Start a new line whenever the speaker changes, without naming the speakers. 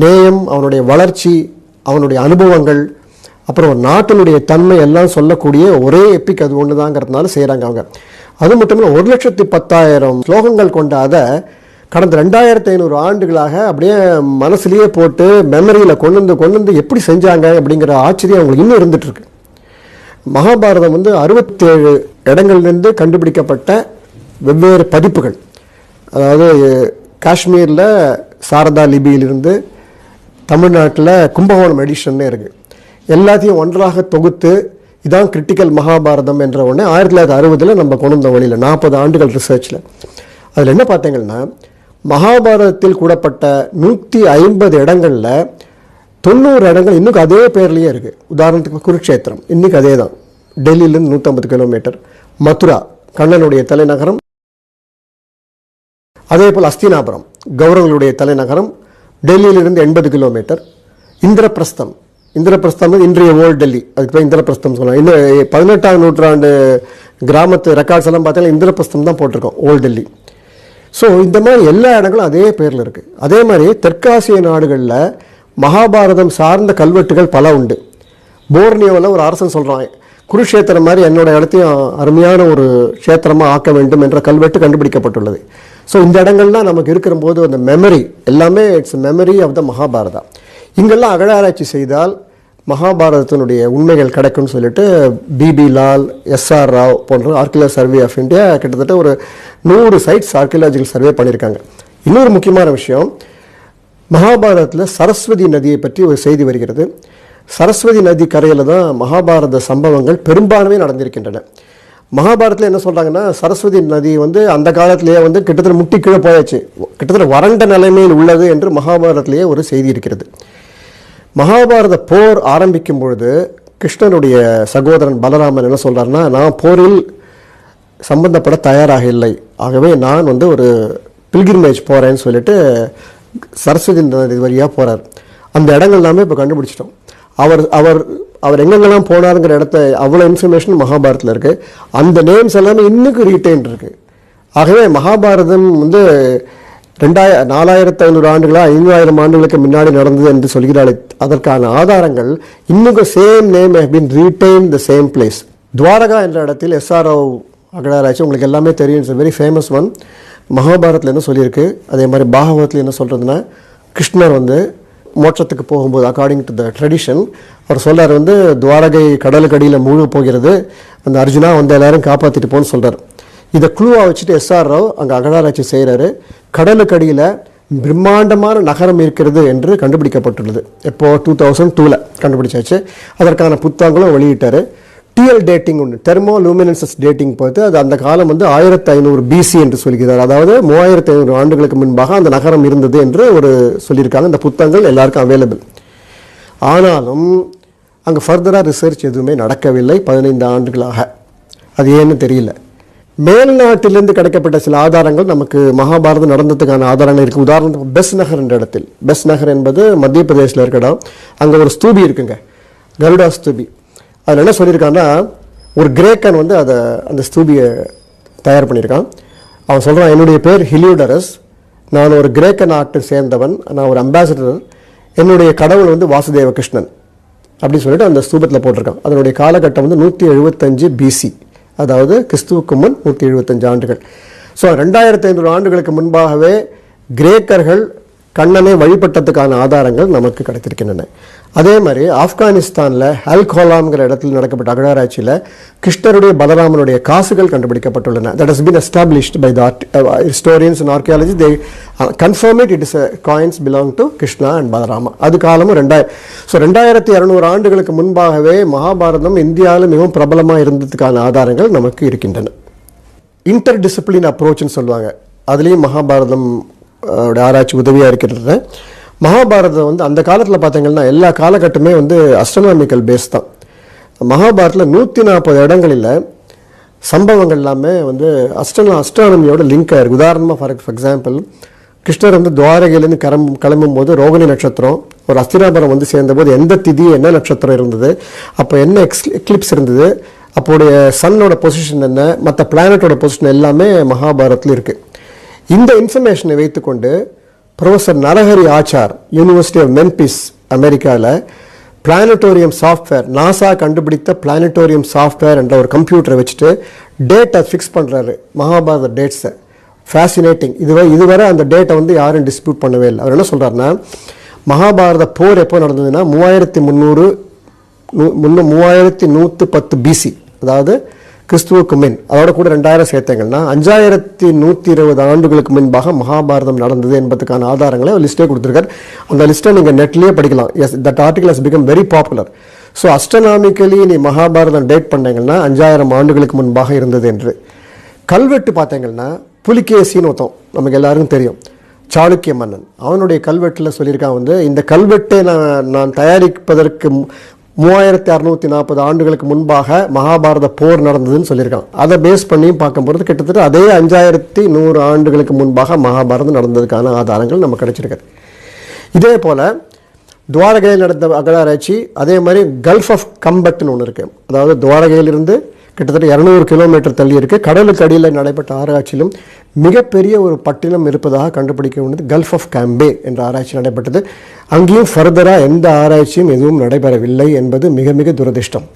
நேயம், அவனுடைய வளர்ச்சி, அவனுடைய அனுபவங்கள், அப்புறம் நாட்டினுடைய தன்மை எல்லாம் சொல்லக்கூடிய ஒரே எப்பிக் அது ஒன்று தாங்கிறதுனால செய்கிறாங்க அவங்க. அது மட்டும் இல்லை, 1,10,000 ஸ்லோகங்கள் கொண்ட அதை கடந்த 2500 ஆண்டுகளாக அப்படியே மனசுலேயே போட்டு மெமரியில் கொண்டு வந்து எப்படி செஞ்சாங்க அப்படிங்கிற ஆச்சரியம் அவங்களுக்கு இன்னும் இருந்துகிட்ருக்கு. மகாபாரதம் 67 இடங்கள்லேருந்து கண்டுபிடிக்கப்பட்ட வெவ்வேறு பதிப்புகள், அதாவது காஷ்மீரில் சாரதா லிபியிலிருந்து தமிழ்நாட்டில் கும்பகோணம் எடிஷன்னே இருக்குது. எல்லாத்தையும் ஒன்றாக தொகுத்து இதான் கிரிட்டிக்கல் மகாபாரதம் என்ற ஒன்று 1960 நம்ம கொண்டு வந்த வழியில் 40 ஆண்டுகள் ரிசர்ச்சில். அதில் என்ன பார்த்தீங்கன்னா, மகாபாரதத்தில் கூடப்பட்ட 150 இடங்களில் 90 இடங்கள் இன்னும் அதே பேர்லேயே இருக்குது. உதாரணத்துக்கு குருக்ஷேத்திரம் இன்றைக்கி அதே தான், டெல்லியிலேருந்து 150 கிலோமீட்டர். மதுரா கண்ணனுடைய தலைநகரம், அதே போல் அஸ்தினாபுரம் கௌரவங்களுடைய தலைநகரம், டெல்லியிலிருந்து 80 கிலோமீட்டர். இந்திரபிரஸ்தம் இன்றைய ஓல்டு டெல்லி, அதுக்கு தான் இந்திரபிரஸ்தம் சொல்லலாம். இன்னும் 18ஆம் நூற்றாண்டு கிராமத்து ரெக்கார்ட்ஸ் எல்லாம் பார்த்தீங்கன்னா இந்திரபிரஸ்தம் தான் போட்டிருக்கோம், ஓல்டு டெல்லி. ஸோ இந்த மாதிரி எல்லா இடங்களும் அதே பேரில் இருக்குது. அதே மாதிரி தெற்காசிய நாடுகளில் மகாபாரதம் சார்ந்த கல்வெட்டுகள் பல உண்டு. போர்னியோவில் ஒரு அரசன் சொல்கிறான், குருஷேத்திரம் மாதிரி என்னோட இடத்தையும் அருமையான ஒரு க்ஷேத்திரமாக ஆக்க வேண்டும் என்ற கல்வெட்டு கண்டுபிடிக்கப்பட்டுள்ளது. ஸோ இந்த இடங்கள்லாம் நமக்கு இருக்கிற போது அந்த மெமரி எல்லாமே it's memory of the Mahabharata. இங்கெல்லாம் அகழாராய்ச்சி செய்தால் மகாபாரதத்தினுடைய உண்மைகள் கிடைக்கும்னு சொல்லிட்டு பிபி லால், எஸ்ஆர் ராவ் போன்ற ஆர்கியலாஜிக்கல் சர்வே ஆஃப் இந்தியா கிட்டத்தட்ட ஒரு 100 சைட்ஸ் ஆர்கியலாஜிக்கல் சர்வே பண்ணியிருக்காங்க. இன்னொரு முக்கியமான விஷயம், மகாபாரதத்தில் சரஸ்வதி நதியை பற்றி ஒரு செய்தி வருகிறது. சரஸ்வதி நதி கரையில் தான் மகாபாரத சம்பவங்கள் பெரும்பான்மை நடந்திருக்கின்றன. மகாபாரதத்தில் என்ன சொல்கிறாங்கன்னா, சரஸ்வதி நதி அந்த காலத்திலேயே கிட்டத்தட்ட முட்டி கீழே போயாச்சு, கிட்டத்தட்ட வறண்ட நிலைமையில் உள்ளது என்று மகாபாரதத்திலேயே ஒரு செய்தி இருக்கிறது. மகாபாரத போர் ஆரம்பிக்கும் பொழுது கிருஷ்ணனுடைய சகோதரன் பலராமன் என்ன சொல்கிறாருன்னா, நான் போரில் சம்பந்தப்பட தயாராக இல்லை, ஆகவே நான் ஒரு பில்கிரிமேஜ் போகிறேன்னு சொல்லிட்டு சரஸ்வதி நதி வழியாக போகிறார். அந்த இடங்கள் எல்லாமே இப்போ கண்டுபிடிச்சிட்டோம். அவர் அவர் அவர் எங்கெங்கெல்லாம் போனாருங்கிற இடத்த அவ்வளோ இன்ஃபர்மேஷன் மகாபாரதத்தில் இருக்குது. அந்த நேம்ஸ் எல்லாமே இன்னும் ரீட்டைன் இருக்குது. ஆகவே மகாபாரதம் 4500 ஆண்டுகளா 5000 ஆண்டுகளுக்கு முன்னாடி நடந்தது என்று சொல்கிறாள். அதற்கான ஆதாரங்கள் இன்னும் same name have been retain the same place. Dwarka என்ற இடத்தில் எஸ்ஆர்ஓ அகழாராய்ச்சி உங்களுக்கு எல்லாமே தெரியும், இட்ஸ் வெரி ஃபேமஸ் ஒன். மகாபாரதத்தில் என்ன சொல்லியிருக்கு, அதே மாதிரி பாகவத்தில் என்ன சொல்கிறதுனா, கிருஷ்ணர் மோட்சத்துக்கு போகும்போது அக்கார்டிங் டு த ட்ரெடிஷன் அவர் சொல்கிறார், துவாரகை கடலுக்கு அடியில் மூழ்க போகிறது, அந்த அர்ஜுனா எல்லாரும் காப்பாற்றிட்டு போன்னு சொல்கிறார். இதை க்ளூவாக வச்சுட்டு எஸ்ஆர் ராவ் அங்கே அகழாராய்ச்சி செய்கிறாரு. கடலுக்கு அடியில் பிரம்மாண்டமான நகரம் இருக்கிறது என்று கண்டுபிடிக்கப்பட்டுள்ளது. எப்போது 2002 கண்டுபிடிச்சாச்சு. அதற்கான புத்தகங்களும் வெளியிட்டார். டிஎல் டேட்டிங் ஒன்று, தெர்மோ லூமினன்சஸ் டேட்டிங் பார்த்து அது அந்த காலம் 1500 பிசி என்று சொல்கிறார். அதாவது 3500 ஆண்டுகளுக்கு முன்பாக அந்த நகரம் இருந்தது என்று ஒரு சொல்லியிருக்காங்க. இந்த புத்தகங்கள் எல்லாருக்கும் அவைலபிள். ஆனாலும் அங்கே ஃபர்தராக ரிசர்ச் எதுவுமே நடக்கவில்லை 15 ஆண்டுகளாக. அது ஏன்னு தெரியல. மேல்நாட்டிலிருந்து கிடைக்கப்பட்ட சில ஆதாரங்கள் நமக்கு மகாபாரதம் நடந்ததுக்கான ஆதாரங்கள் இருக்குது. உதாரணத்துக்கு பெஸ் நகர் என்ற இடத்தில், பெஸ் நகர் என்பது மத்திய பிரதேசில் இருக்க இடம், அங்கே ஒரு ஸ்தூபி இருக்குங்க, கருடா ஸ்தூபி. அதில் என்ன சொல்லியிருக்காங்கன்னா, ஒரு கிரேக்கன் அந்த ஸ்தூபியை தயார் பண்ணியிருக்கான். அவன் சொல்கிறான், என்னுடைய பேர் ஹிலியோடரஸ், நான் ஒரு கிரேக்க நாட்டை சேர்ந்தவன், நான் ஒரு அம்பாசிடர், என்னுடைய கடவுள் வாசுதேவ கிருஷ்ணன் அப்படின்னு சொல்லிட்டு அந்த ஸ்தூபத்தில் போட்டிருக்கான். அதனுடைய காலகட்டம் 175 பிசி, அதாவது கிறிஸ்துவுக்கு முன் 175 ஆண்டுகள். ஸோ 2500 ஆண்டுகளுக்கு முன்பாகவே கிரேக்கர்கள் கண்ணனை வழிபட்டதுக்கான ஆதாரங்கள் நமக்கு கிடைத்திருக்கின்றன. அதே மாதிரி ஆப்கானிஸ்தானில் அல்கோலாம்ங்கிற இடத்தில் நடக்கப்பட்ட அகழாராய்ச்சியில் கிருஷ்ணருடைய பலராமனுடைய காசுகள் கண்டுபிடிக்கப்பட்டுள்ளன. That has been established by the historians and archaeology. They confirm it is coins belong to Krishna and Balarama. அது காலமும் 2200 ஆண்டுகளுக்கு முன்பாகவே மகாபாரதம் இந்தியாவில் மிகவும் பிரபலமாக இருந்ததுக்கான ஆதாரங்கள் நமக்கு இருக்கின்றன. இன்டர் டிசிப்ளின் அப்ரோச்னு சொல்லுவாங்க, அதுலேயும் மகாபாரதம் ஆராய்ச்சி உதவியாக இருக்கிறது. மகாபாரதம் அந்த காலத்தில் பார்த்தீங்கன்னா எல்லா காலகட்டமே அஸ்ட்ரானாமிக்கல் பேஸ் தான். மகாபாரதத்தில் 140 இடங்களில் சம்பவங்கள் எல்லாமே அஸ்ட்ரானமியோட லிங்க் ஆயிருக்கு. உதாரணமாக ஃபார் எக்ஸாம்பிள், கிருஷ்ணர் துவாரகையிலேருந்து கிளம்பும் போது ரோகிணி நட்சத்திரம், ஒரு அஸ்தினாபுரம் சேர்ந்தபோது எந்த திதி என்ன நட்சத்திரம் இருந்தது, அப்போ என்ன எக்லிப்ஸ் இருந்தது, அப்போடைய சன்னோட பொசிஷன் என்ன, மற்ற பிளானட்டோட பொசிஷன் எல்லாமே மகாபாரதத்தில் இருக்குது. இந்த இன்ஃபர்மேஷனை வைத்துக்கொண்டு professor Narahari Achar university of Memphis அமெரிக்காவில் பிளானட்டோரியம் சாஃப்ட்வேர், நாசா கண்டுபிடித்த பிளானட்டோரியம் சாஃப்ட்வேர் என்ற ஒரு கம்ப்யூட்டரை வச்சுட்டு டேட்டை ஃபிக்ஸ் பண்ணுறாரு, மகாபாரத டேட்ஸை. ஃபேசினேட்டிங். இதுவரை அந்த டேட்டை வந்து யாரும் டிஸ்பியூட் பண்ணவே இல்லை. அவர் என்ன சொல்கிறாருன்னா, மகாபாரத போர் எப்போ நடந்ததுன்னா 3110 பிசி, அதாவது கிறிஸ்துவுக்கு முன், அதோட கூட 2000 சேர்த்தங்கன்னா 5120 ஆண்டுகளுக்கு முன்பாக மகாபாரதம் நடந்தது என்பதுக்கான ஆதாரங்களை ஒரு லிஸ்ட்டே கொடுத்துருக்காரு. அந்த லிஸ்ட்டை நீங்கள் நெட்லேயே படிக்கலாம். Yes, that article has become very popular. So astronomically நீ மகாபாரதம் டேட் பண்ணீங்கன்னா 5000 ஆண்டுகளுக்கு முன்பாக இருந்தது என்று. கல்வெட்டு பார்த்தீங்கன்னா புலிகேசின்னு ஒருத்தன் நமக்கு எல்லாருக்கும் தெரியும், சாளுக்கிய மன்னன். அவனுடைய கல்வெட்டில் சொல்லியிருக்கான் வந்து, இந்த கல்வெட்டை நான் தயாரிப்பதற்கு 3640 ஆண்டுகளுக்கு முன்பாக மகாபாரத போர் நடந்ததுன்னு சொல்லியிருக்கான். அதை பேஸ் பண்ணியும் பார்க்கும்போது கிட்டத்தட்ட அதே 5100 ஆண்டுகளுக்கு முன்பாக மகாபாரதம் நடந்ததுக்கான ஆதாரங்கள் நமக்கு கிடைச்சிருக்காரு. இதே போல் துவாரகையில் நடந்த அகழாராய்ச்சி, அதே மாதிரி கல்ஃப் ஆஃப் கம்பட்னு ஒன்று இருக்குது. அதாவது துவாரகையிலிருந்து கிட்டத்தட்ட 200 கிலோமீட்டர் தள்ளி இருக்குது. கடலுக்கு அடியில் நடைபெற்ற ஆராய்ச்சியிலும் மிகப்பெரிய ஒரு பட்டினம் இருப்பதாக கண்டுபிடிக்க வேண்டியது கல்ஃப் ஆஃப் காம்பே என்ற ஆராய்ச்சி நடைபெற்றது. அங்கேயும் ஃபர்தராக எந்த ஆராய்ச்சியும் எதுவும் நடைபெறவில்லை என்பது மிக மிக துரதிர்ஷ்டம்.